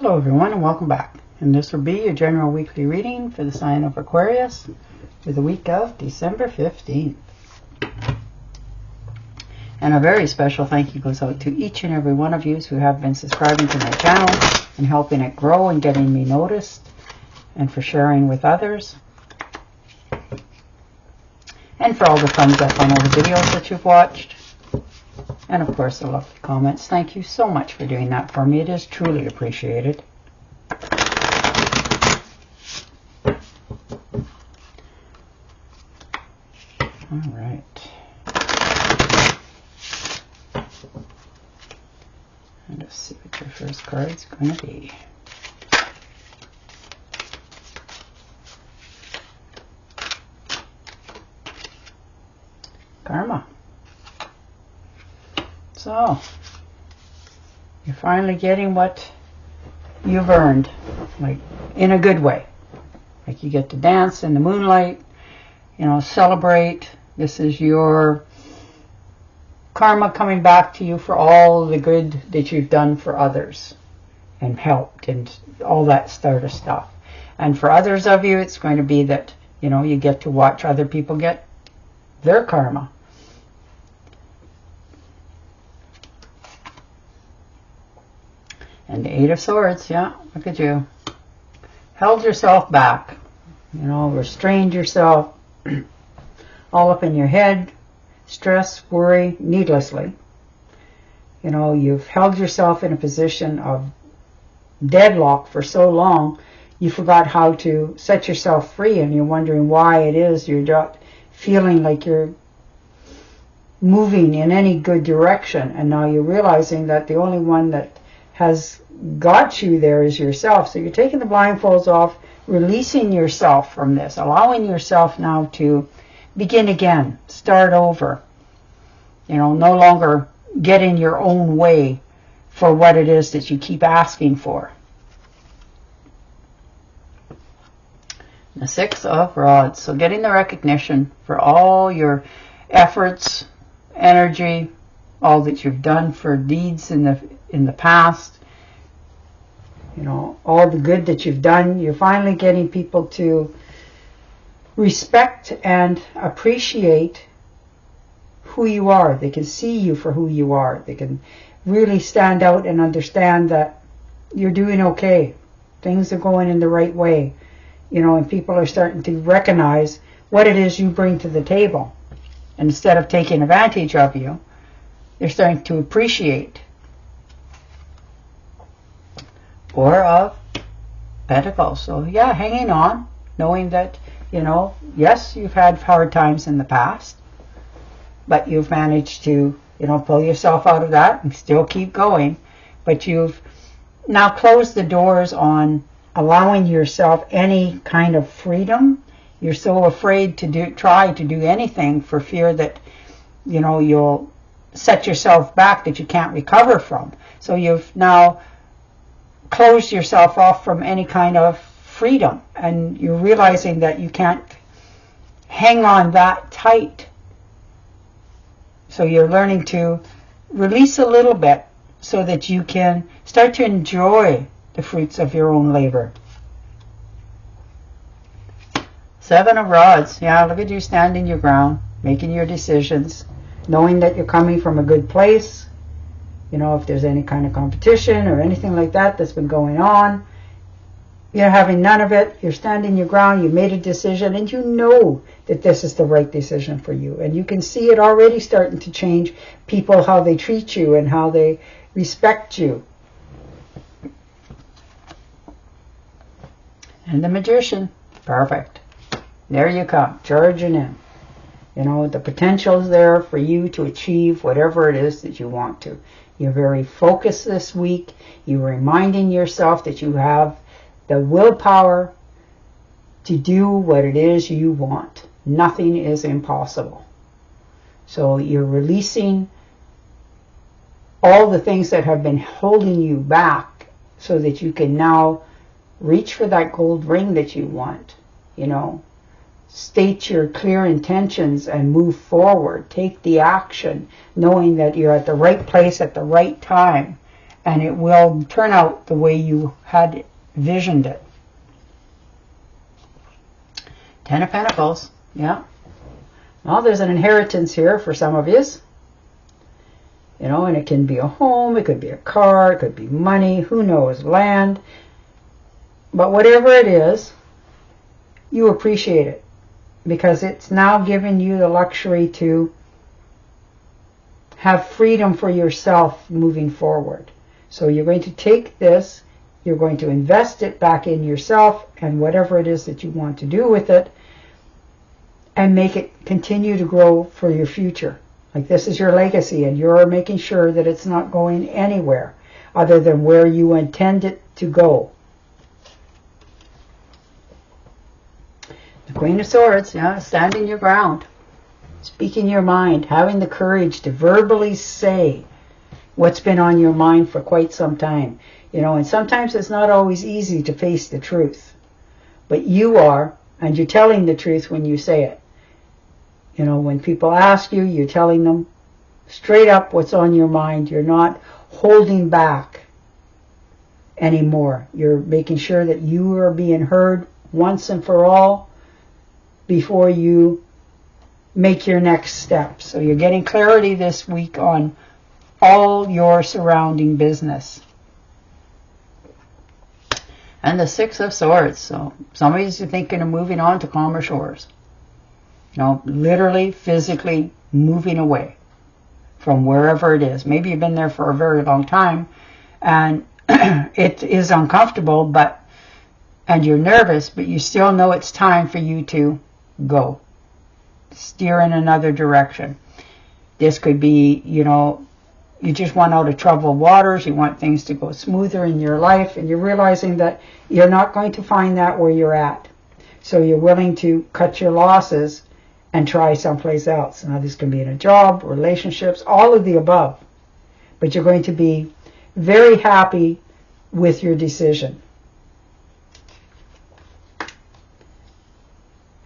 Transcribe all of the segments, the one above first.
Hello everyone and welcome back. And this will be your general weekly reading for the sign of Aquarius for the week of December 15th. And a very special thank you goes out to each and every one of you who have been subscribing to my channel and helping it grow and getting me noticed, and for sharing with others, and for all the thumbs up on all the videos that you've watched. And of course the lovely comments. Thank you so much for doing that for me. It is truly appreciated. All right. And let's see what your first card's going to be. Karma. So, you're finally getting what you've earned, like in a good way. Like you get to dance in the moonlight, you know, celebrate. This is your karma coming back to you for all the good that you've done for others and helped and all that sort of stuff. And for others of you, it's going to be that, you know, you get to watch other people get their karma. And the Eight of Swords, yeah, look at you. Held yourself back, you know, restrained yourself, all up in your head, stress, worry, needlessly. You know, you've held yourself in a position of deadlock for so long, you forgot how to set yourself free, and you're wondering why it is you're not feeling like you're moving in any good direction. And now you're realizing that the only one that has got you there is yourself. So you're taking the blindfolds off, releasing yourself from this, allowing yourself now to begin again, start over. You know, no longer get in your own way for what it is that you keep asking for. The Six of Rods. So getting the recognition for all your efforts, energy, all that you've done for deeds in the past, you know, all the good that you've done. You're finally getting people to respect and appreciate who you are. They can see you for who you are. They can really stand out and understand that you're doing okay. Things are going in the right way. You know, and people are starting to recognize what it is you bring to the table. And instead of taking advantage of you, they're starting to appreciate. Four of Pentacles. So yeah, hanging on, knowing that, you know, yes, you've had hard times in the past, but you've managed to, you know, pull yourself out of that and still keep going. But you've now closed the doors on allowing yourself any kind of freedom. You're so afraid to try to do anything for fear that, you know, you'll set yourself back that you can't recover from. So you've now closed yourself off from any kind of freedom, and you're realizing that you can't hang on that tight. So you're learning to release a little bit so that you can start to enjoy the fruits of your own labor. Seven of Rods. Yeah, look at you standing your ground, making your decisions, knowing that you're coming from a good place. You know, if there's any kind of competition or anything like that that's been going on, you're having none of it. You're standing your ground. You made a decision, and you know that this is the right decision for you. And you can see it already starting to change people, how they treat you and how they respect you. And the Magician. Perfect. There you come, charging in. You know, the potential's there for you to achieve whatever it is that you want to. You're very focused this week. You're reminding yourself that you have the willpower to do what it is you want. Nothing is impossible. So you're releasing all the things that have been holding you back so that you can now reach for that gold ring that you want. You know, state your clear intentions and move forward. Take the action, knowing that you're at the right place at the right time, and it will turn out the way you had visioned it. Ten of Pentacles, yeah. Well, there's an inheritance here for some of you. You know, and it can be a home, it could be a car, it could be money, who knows, land. But whatever it is, you appreciate it because it's now given you the luxury to have freedom for yourself moving forward. So you're going to take this, you're going to invest it back in yourself and whatever it is that you want to do with it, and make it continue to grow for your future. Like this is your legacy, and you're making sure that it's not going anywhere other than where you intend it to go. The Queen of Swords, yeah, standing your ground, speaking your mind, having the courage to verbally say what's been on your mind for quite some time. You know, and sometimes it's not always easy to face the truth, but you are, and you're telling the truth when you say it. You know, when people ask you, you're telling them straight up what's on your mind. You're not holding back anymore. You're making sure that you are being heard once and for all before you make your next step. So you're getting clarity this week on all your surrounding business. And the Six of Swords. So somebody's thinking of moving on to calmer shores. You know, literally, physically moving away from wherever it is. Maybe you've been there for a very long time and it is uncomfortable, and you're nervous, but you still know it's time for you to go. Steer in another direction. This could be, you know, you just want out of troubled waters, you want things to go smoother in your life, and you're realizing that you're not going to find that where you're at. So you're willing to cut your losses and try someplace else. Now this can be in a job, relationships, all of the above. But you're going to be very happy with your decision.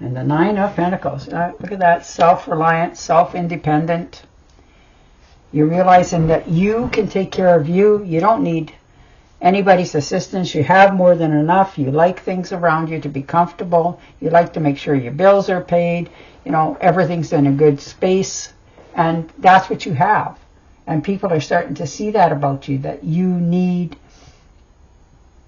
And the Nine of Pentacles. Look at that, self-reliant, self-independent. You're realizing that you can take care of you. You don't need anybody's assistance. You have more than enough. You like things around you to be comfortable. You like to make sure your bills are paid. You know, everything's in a good space. And that's what you have. And people are starting to see that about you, that you need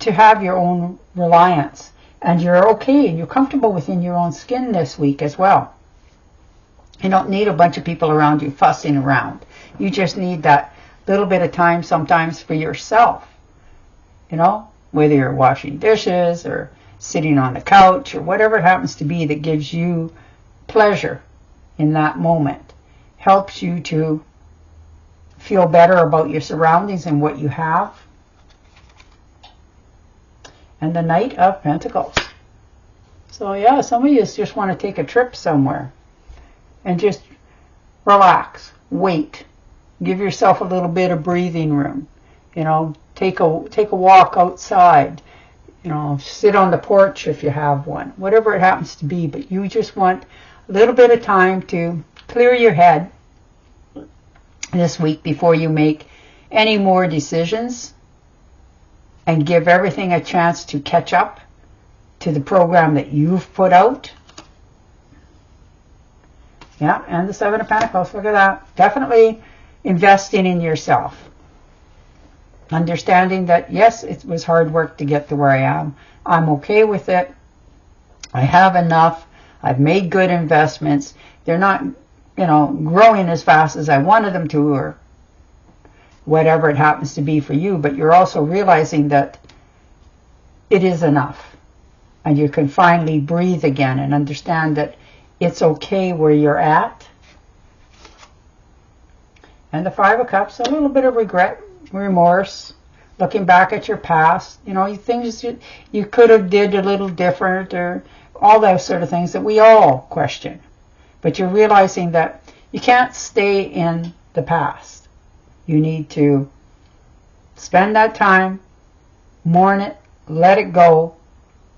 to have your own reliance. And you're okay and you're comfortable within your own skin this week as well. You don't need a bunch of people around you fussing around. You just need that little bit of time sometimes for yourself. You know, whether you're washing dishes or sitting on the couch or whatever it happens to be that gives you pleasure in that moment. Helps you to feel better about your surroundings and what you have. And the Knight of Pentacles. So yeah, some of you just want to take a trip somewhere and just relax, wait, give yourself a little bit of breathing room. You know, take a walk outside. You know, sit on the porch if you have one, whatever it happens to be. But you just want a little bit of time to clear your head this week before you make any more decisions, and give everything a chance to catch up to the program that you've put out. Yeah, and the Seven of Pentacles, look at that. Definitely investing in yourself. Understanding that, yes, it was hard work to get to where I am. I'm okay with it. I have enough. I've made good investments. They're not, you know, growing as fast as I wanted them to, or whatever it happens to be for you, but you're also realizing that it is enough. And you can finally breathe again and understand that it's okay where you're at. And the Five of Cups, a little bit of regret, remorse, looking back at your past, you know, things you could have did a little different, or all those sort of things that we all question. But you're realizing that you can't stay in the past. You need to spend that time, mourn it, let it go,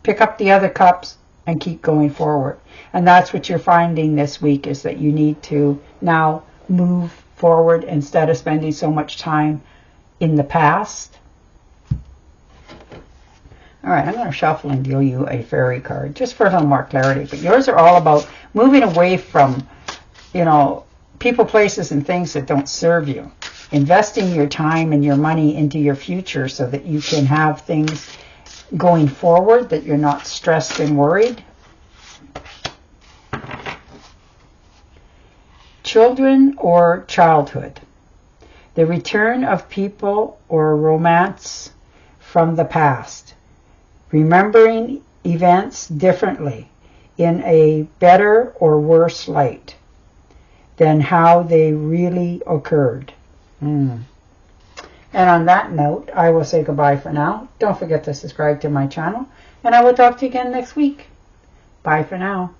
pick up the other cups, and keep going forward. And that's what you're finding this week, is that you need to now move forward instead of spending so much time in the past. All right, I'm going to shuffle and deal you a fairy card just for a little more clarity. But yours are all about moving away from, you know, people, places, and things that don't serve you. Investing your time and your money into your future so that you can have things going forward, that you're not stressed and worried. Children or childhood. The return of people or romance from the past. Remembering events differently, in a better or worse light than how they really occurred. And on that note, I will say goodbye for now. Don't forget to subscribe to my channel, and I will talk to you again next week. Bye for now.